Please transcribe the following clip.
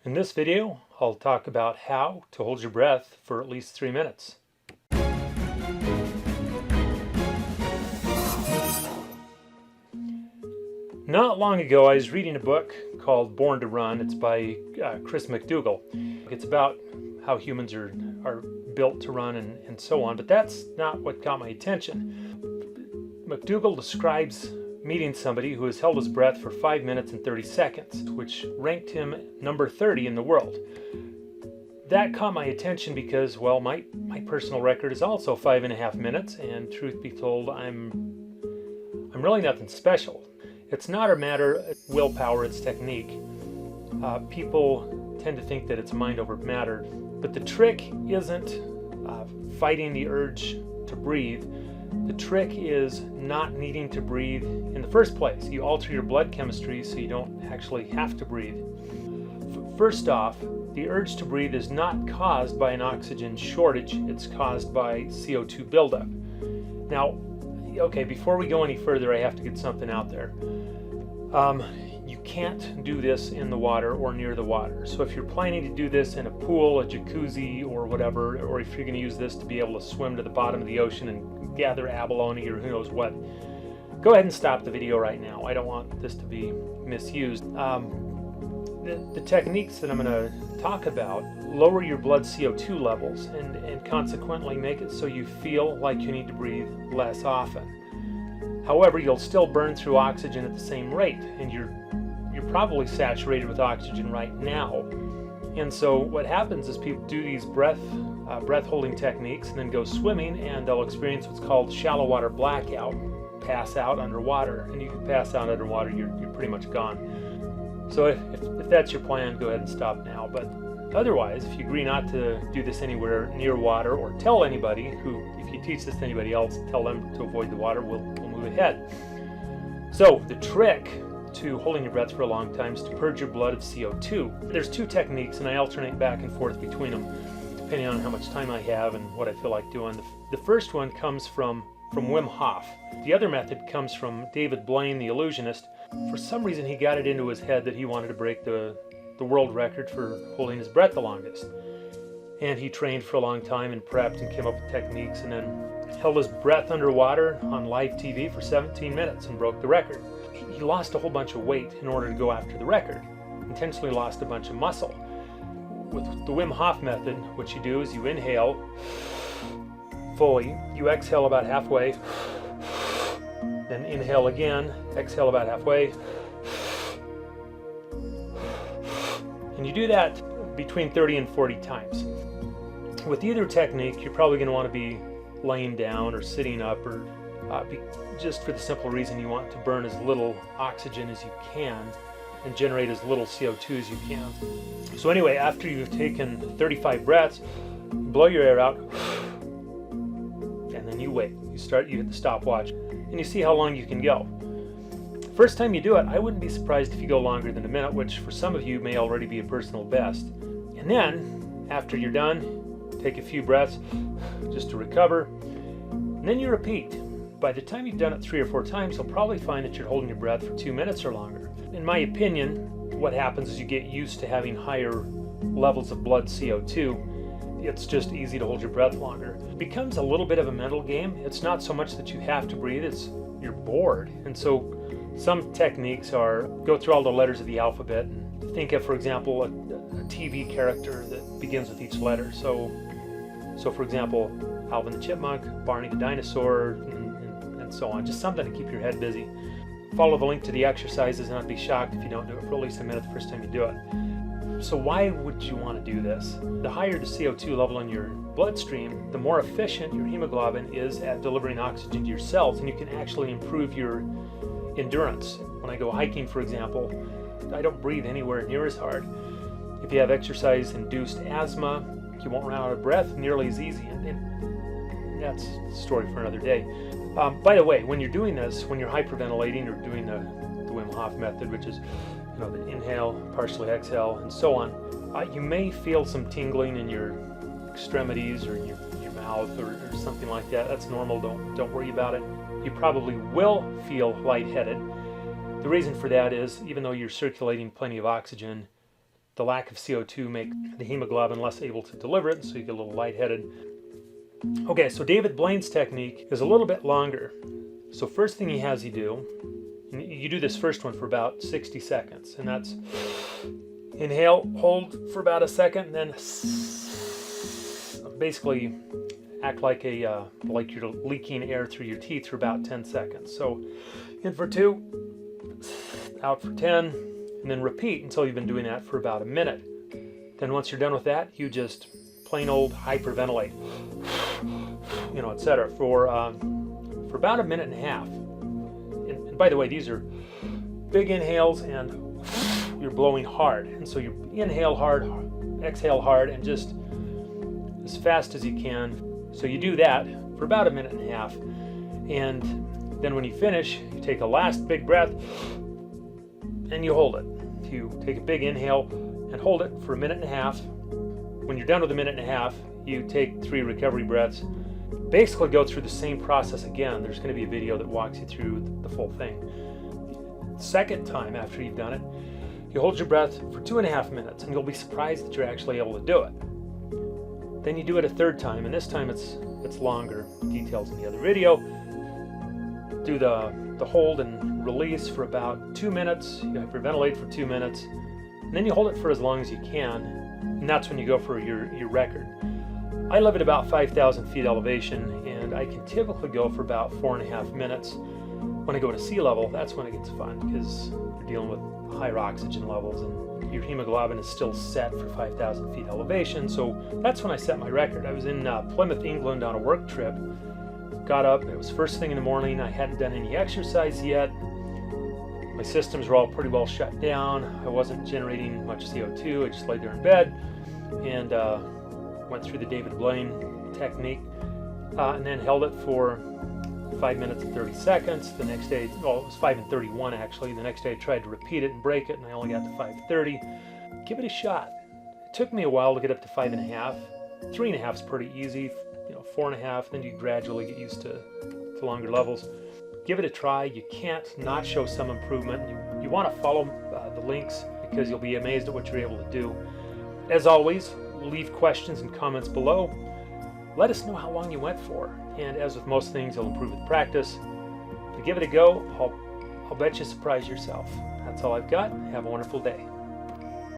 In this video, I'll talk about how to hold your breath for at least 3 minutes. Not long ago, I was reading a book called Born to Run. It's by Chris McDougall. It's about how humans are built to run and so on, but that's not what got my attention. McDougall describes meeting somebody who has held his breath for 5 minutes and 30 seconds, which ranked him number 30 in the world. That caught my attention because, well, my personal record is also 5.5 minutes, and truth be told, I'm really nothing special. It's not a matter of willpower, it's technique. People tend to think that it's mind over matter, but the trick isn't fighting the urge to breathe. The trick is not needing to breathe in the first place. You alter your blood chemistry so you don't actually have to breathe. First off, the urge to breathe is not caused by an oxygen shortage, it's caused by CO2 buildup. Now, okay, before we go any further, I have to get something out there. You can't do this in the water or near the water. So if you're planning to do this in a pool, a jacuzzi, or whatever, or if you're going to use this to be able to swim to the bottom of the ocean and gather abalone or who knows what, go ahead and stop the video right now. I don't want this to be misused. The techniques that I'm going to talk about lower your blood CO2 levels and consequently make it so you feel like you need to breathe less often. However, you'll still burn through oxygen at the same rate, and you're probably saturated with oxygen right now. And so what happens is people do these breath holding techniques and then go swimming, and they'll experience what's called shallow water blackout, pass out underwater. And you can pass out underwater, you're pretty much gone. So if that's your plan, go ahead and stop now. But otherwise, if you agree not to do this anywhere near water, or tell anybody if you teach this to anybody else, tell them to avoid the water, we'll move ahead. So the trick to holding your breath for a long time is to purge your blood of CO2. There's two techniques, and I alternate back and forth between them depending on how much time I have and what I feel like doing. The first one comes from Wim Hof. The other method comes from David Blaine, the illusionist. For some reason, he got it into his head that he wanted to break the world record for holding his breath the longest. And he trained for a long time and prepped and came up with techniques, and then held his breath underwater on live TV for 17 minutes and broke the record. He lost a whole bunch of weight in order to go after the record. Intentionally lost a bunch of muscle. With the Wim Hof method, what you do is you inhale fully, you exhale about halfway, then inhale again, exhale about halfway, and you do that between 30 and 40 times. With either technique, you're probably going to want to be laying down or sitting up, or just for the simple reason you want to burn as little oxygen as you can and generate as little CO2 as you can. So anyway, after you've taken 35 breaths, blow your air out, and then you wait. You hit the stopwatch, and you see how long you can go. First time you do it, I wouldn't be surprised if you go longer than a minute, which for some of you may already be a personal best. And then, after you're done, take a few breaths just to recover, and then you repeat. By the time you've done it 3 or 4 times, you'll probably find that you're holding your breath for 2 minutes or longer. In my opinion, what happens is you get used to having higher levels of blood CO2. It's just easy to hold your breath longer. It becomes a little bit of a mental game. It's not so much that you have to breathe, it's you're bored. And so some techniques are go through all the letters of the alphabet and think of, for example, a TV character that begins with each letter. So for example, Alvin the Chipmunk, Barney the Dinosaur, and so on. Just something to keep your head busy. Follow the link to the exercises, and I'd be shocked if you don't do it for at least a minute the first time you do it. So why would you want to do this? The higher the CO2 level in your bloodstream, the more efficient your hemoglobin is at delivering oxygen to your cells, and you can actually improve your endurance. When I go hiking, for example, I don't breathe anywhere near as hard. If you have exercise-induced asthma, you won't run out of breath nearly as easy, and that's a story for another day. By the way, when you're doing this, when you're hyperventilating or doing the Wim Hof method, which is the inhale, partially exhale, and so on, you may feel some tingling in your extremities or your mouth or something like that. That's normal. Don't worry about it. You probably will feel lightheaded. The reason for that is, even though you're circulating plenty of oxygen, the lack of CO2 make the hemoglobin less able to deliver it, so you get a little lightheaded. Okay, so David Blaine's technique is a little bit longer. So first thing he has you do, and you do this first one for about 60 seconds, and that's inhale, hold for about a second, and then basically act like like you're leaking air through your teeth for about 10 seconds. So in for 2, out for 10, and then repeat until you've been doing that for about a minute. Then once you're done with that, you just plain old hyperventilate, etc. for about a minute and a half. And by the way, these are big inhales and you're blowing hard. And so you inhale hard, exhale hard, and just as fast as you can. So you do that for about a minute and a half. And then when you finish, you take a last big breath and you hold it. You take a big inhale and hold it for a minute and a half. When you're done with a minute and a half, you take 3 recovery breaths. Basically go through the same process again. There's going to be a video that walks you through the full thing. The second time after you've done it, you hold your breath for 2.5 minutes, and you'll be surprised that you're actually able to do it. Then you do it a third time, and this time it's longer. Details in the other video. Do the hold and release for about 2 minutes. You hyperventilate for 2 minutes, and then you hold it for as long as you can, and that's when you go for your record. I live at about 5,000 feet elevation, and I can typically go for about 4.5 minutes. When I go to sea level, that's when it gets fun, because you're dealing with higher oxygen levels and your hemoglobin is still set for 5,000 feet elevation. So that's when I set my record. I was in Plymouth, England on a work trip. Got up, it was first thing in the morning. I hadn't done any exercise yet. My systems were all pretty well shut down. I wasn't generating much CO2. I just laid there in bed and went through the David Blaine technique and then held it for 5 minutes and 30 seconds. The next day, well, it was 5 and 31 actually. The next day I tried to repeat it and break it, and I only got to 5:30. Give it a shot. It took me a while to get up to 5.5. 3.5 is pretty easy. 4.5, then you gradually get used to longer levels. Give it a try. You can't not show some improvement. You want to follow the links because you'll be amazed at what you're able to do. As always, leave questions and comments below. Let us know how long you went for. And as with most things, you'll improve with practice. If you give it a go, I'll bet you surprise yourself. That's all I've got. Have a wonderful day.